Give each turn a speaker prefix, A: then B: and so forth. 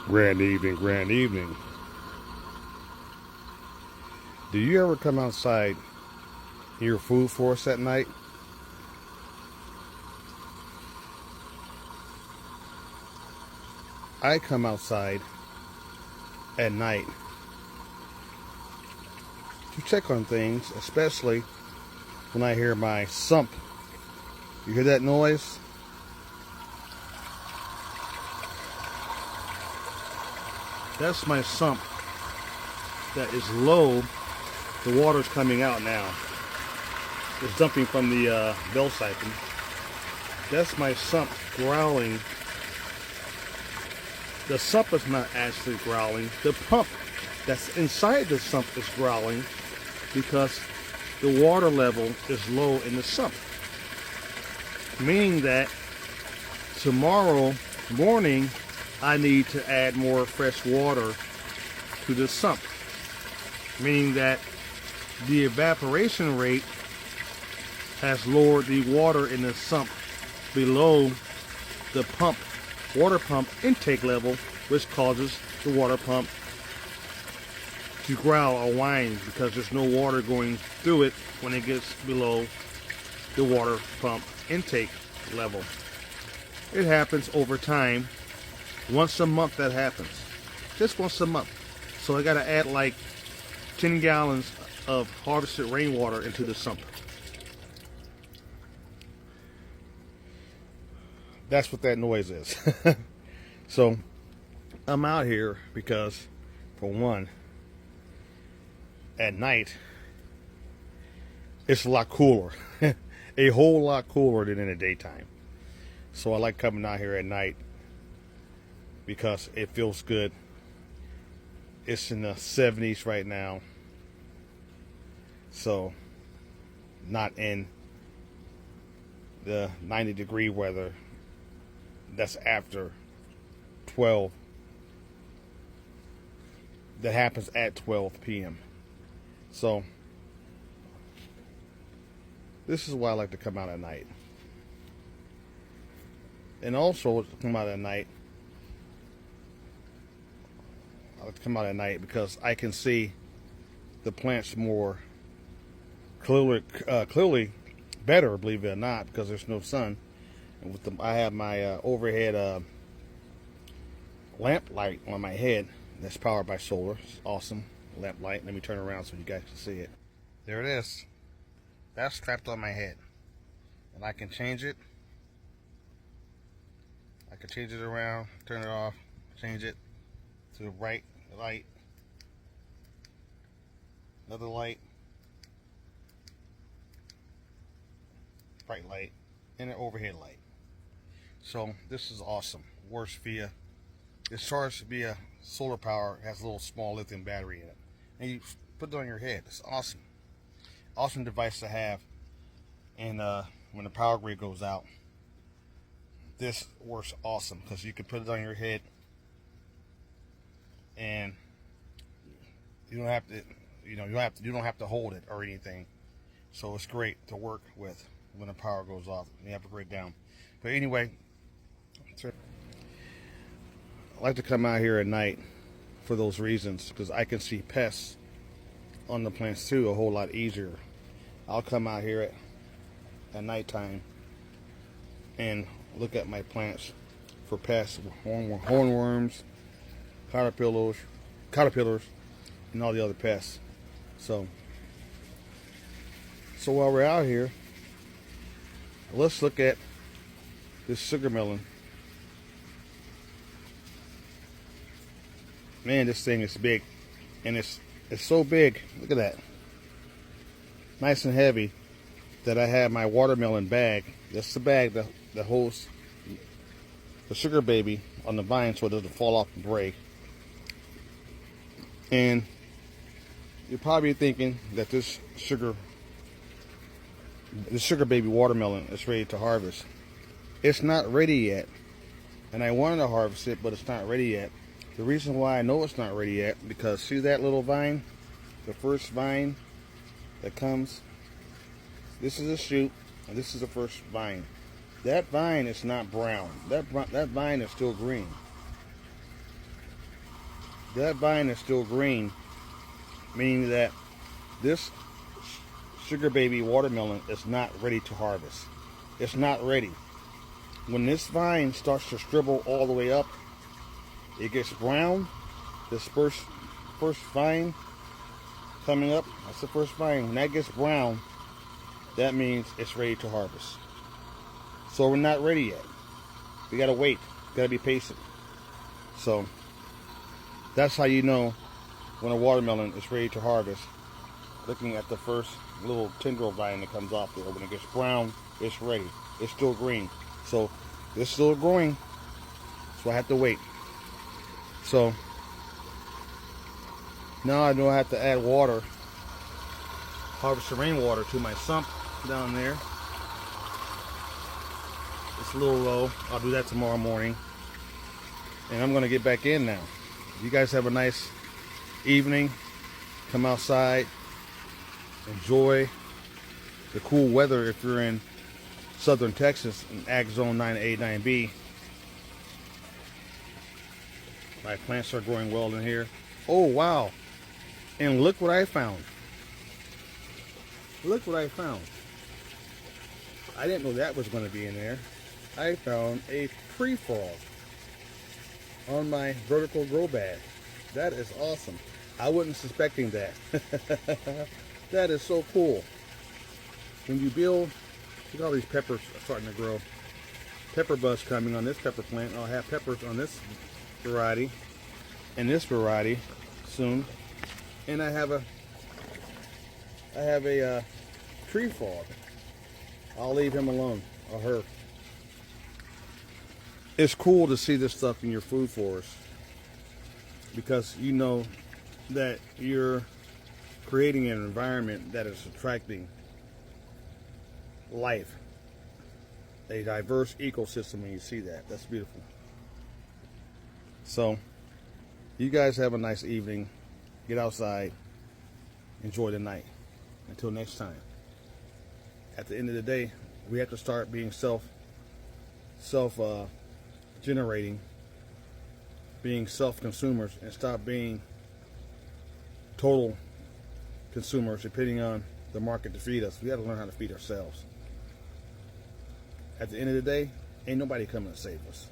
A: Grand evening, grand evening. Do you ever come outside and hear food forest at night? I come outside at night to check on things, especially when I hear my sump. You hear that noise? That's my sump that is low. The water's coming out now. It's dumping from the bell siphon. That's my sump growling. The sump is not actually growling. The pump that's inside the sump is growling because the water level is low in the sump. Meaning that tomorrow morning I need to add more fresh water to the sump. Meaning that the evaporation rate has lowered the water in the sump below the water pump intake level, which causes the water pump to growl or whine because there's no water going through it when it gets below the water pump intake level. It happens over time. Once a month that happens. Just once a month. So I gotta add like 10 gallons of harvested rainwater into the sump. That's what that noise is. So I'm out here because, for one, at night it's a lot cooler. A whole lot cooler than in the daytime. So I like coming out here at night because it feels good. It's in the 70s right now. So not in the 90-degree weather. That's after 12. That happens at 12 p.m. So this is why I like to come out at night. And also to come out at night, I like to come out at night because I can see the plants more clearly better, believe it or not, because there's no sun. And with I have my overhead lamp light on my head that's powered by solar. It's awesome lamp light. Let me turn around so you guys can see it. There it is. That's strapped on my head, and I can change it. I can change it around, turn it off, change it to the right light, another light, bright light, and an overhead light. So this is awesome. Works via, it's charged via solar power. It has a little small lithium battery in it, and you put it on your head. It's awesome. Awesome device to have. And when the power grid goes out, this works awesome because you can put it on your head and you don't have to, you don't have to hold it or anything. So it's great to work with when the power goes off. You have to break down. But anyway, I like to come out here at night for those reasons because I can see pests on the plants too a whole lot easier. I'll come out here at nighttime and look at my plants for pests, hornworms, caterpillars, and all the other pests. So while we're out here, let's look at this sugar melon. Man, this thing is big, and it's so big. Look at that, nice and heavy. That I have my watermelon bag. That's the bag that holds the sugar baby on the vine so it doesn't fall off and break. And you're probably thinking that this sugar baby watermelon is ready to harvest. It's not ready yet, and I wanted to harvest it, but it's not ready yet. The reason why I know it's not ready yet, because see that little vine, the first vine that comes, this is a shoot, and this is the first vine. That vine is not brown. That vine is still green. that vine is still green, meaning that this sugar baby watermelon is not ready to harvest. It's not ready. When this vine starts to shrivel all the way up, it gets brown. This first vine coming up, that's the first vine. When that gets brown, that means it's ready to harvest. So we're not ready yet. We gotta wait. Gotta be patient. So that's how you know when a watermelon is ready to harvest. Looking at the first little tendril vine that comes off there. When it gets brown, it's ready. It's still green. So it's still growing. So I have to wait. So now I know I have to add water, harvest the rainwater to my sump down there. It's a little low. I'll do that tomorrow morning. And I'm going to get back in now. You guys have a nice evening. Come outside. Enjoy the cool weather if you're in southern Texas in Ag Zone 9A9B. My plants are growing well in here. Oh, wow. And look what I found. Look what I found. I didn't know that was going to be in there. I found a tree frog on my vertical grow bag. That is awesome. I wasn't suspecting that. That is so cool. When you build, look at all these peppers starting to grow. Pepper buds coming on this pepper plant. I'll have peppers on this variety and this variety soon. And I have a tree frog. I'll leave him alone, or her. It's cool to see this stuff in your food forest because you know that you're creating an environment that is attracting life, a diverse ecosystem when you see that. That's beautiful. So you guys have a nice evening. Get outside, enjoy the night. Until next time. At the end of the day, we have to start being self-generating, being self-consumers, and stop being total consumers depending on the market to feed us. We got to learn how to feed ourselves. At the end of the day, ain't nobody coming to save us.